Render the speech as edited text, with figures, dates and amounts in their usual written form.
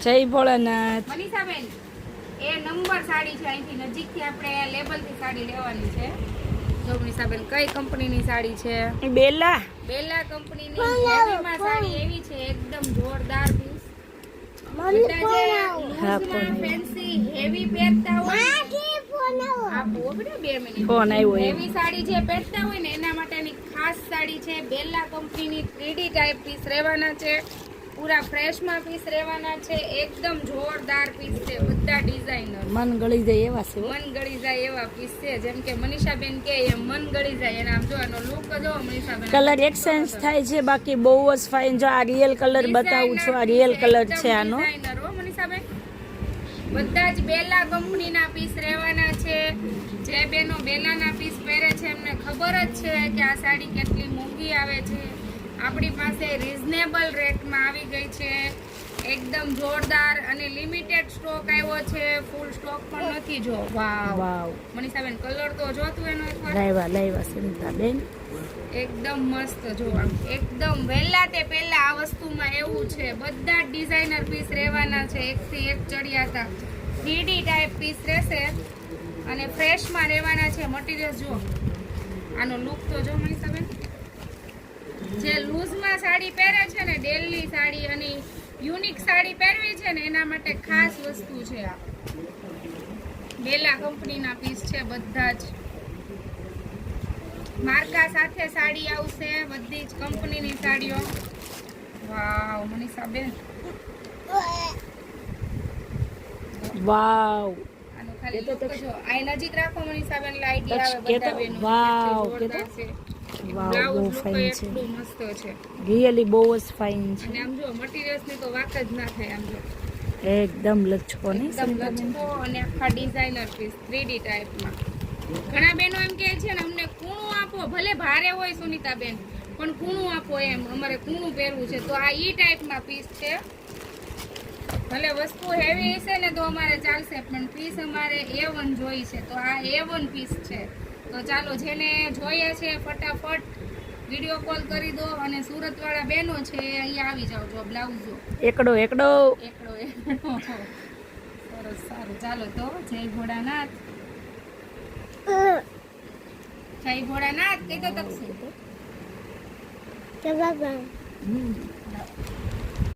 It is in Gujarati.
જય ભોળાનાથ. મનીષાબેન એ નંબર સાડી છે, અહીંથી નજીકથી આપણે લેબલથી સાડી લેવાની છે. જો મનીષાબેન કઈ કંપનીની સાડી છે? બેલા બેલા કંપનીની હેવીમાં સાડી એવી છે, એકદમ જોરદાર પીસ. ફેન્સી હેવી પહેરતા હોય ફોન આવ્યો હેવી સાડી જે પહેરતા હોય ને એના માટેની ખાસ સાડી છે. બેલા કંપનીની 3D ટાઈપ પીસ રહેવાના છે, પૂરા ફ્રેશમાં પીસ રહેવાના છે, એકદમ જોરદાર પીસ છે. બધા ડિઝાઇનર મન ગળી જાય એવા છે. મન ગળી જાય એવા પીસ છે. જેમ કે મનીષાબેન કે એમ મન ગળી જાય. અને આમ જો આનો લુક જો મનીષાબેન, કલર એક્સચેન્જ થાય છે, બાકી બહુ જ ફાઇન. જો આ રિયલ કલર બતાવું છું, આ રિયલ કલર છે આનો. મનીષાબેન બધા જ બેલા કંપનીના પીસ રહેવાના છે. જે બેનો બેલાના પીસ પહેરે છે એમને ખબર જ છે કે આ સાડી કેટલી મોંઘી આવે છે. આપણી પાસે રીઝનેબલ રેટમાં આવી ગઈ છે, એકદમ જોરદાર. અને લિમિટેડ સ્ટોક આવ્યો છે, ફૂલ સ્ટોક પણ નથી. જો વાવ વાવ મનીષાબેન કલર તો જોતું એનો એકવાર. લાવ્યા સુનિતાબેન, એકદમ મસ્ત. જો આમ એકદમ વહેલા તે પહેલા આ વસ્તુમાં એવું છે, બધા ડિઝાઇનર પીસ રહેવાના છે, એકથી એક ચડિયાતા 3D ટાઈપ પીસ રહેશે અને ફ્રેશમાં રહેવાના છે. મટીરિયલ જો આનો લુક તો જો મનીષાબેન, જે લૂઝમાં સાડી પહેરે છે ને, ડેલી સાડી અને યુનિક સાડી પહેરવી છે ને, એના માટે ખાસ વસ્તુ છે. આ બેલા કંપનીના પીસ છે, બધા જ માર્કા સાથે સાડી આવશે, બધી જ કંપનીની સાડીઓ. વાવ મનીષાબેન, વાવ. આનો ખાલી લુક જો આ નજીક રાખો મનીષાબેન, લાઈટ આવે બધા બેનો. વાવ જોરદાર છે. વાવ, બ્લાઉઝ બહુ લુક ફાઇન છે, એટલું મસ્ત છે. રિયલી બહુ જ ફાઇન છે. અને આમ જો મટીરિયલ્સ ની તો વાત જ ના થાય. આમ જો એકદમ લચકો ને એકદમ લચકો અને આખા ડિઝાઇનર પીસ 3D ટાઈપમાં. ઘણા બહેનો એમ કહે છે ને, અમને કૂણું આપો, ભલે ભારે હોય સુનીતાબેન, પણ કૂણું આપો, એમ અમારે કૂણું પહેરવું છે. તો આ ઈ ટાઈપમાં પીસ છે. ભલે વસ્તુ હેવી હશે ને તો અમારે ચાલશે, પણ પીસ અમારે A1 જોઈ છે. તો આ A1 પીસ છે. તો ચાલો, જેને જોઈએ છે ફટાફટ વિડીયો કોલ કરી દો. અને સુરત વાળા બહેનો છે અહીંયા આવી જાવ. જો બ્લાઉઝ જો એકડો સરસ, સારું. ચાલો તો જય ભોળાનાથ. જય ભોળાનાથ કઈ તો તકશું.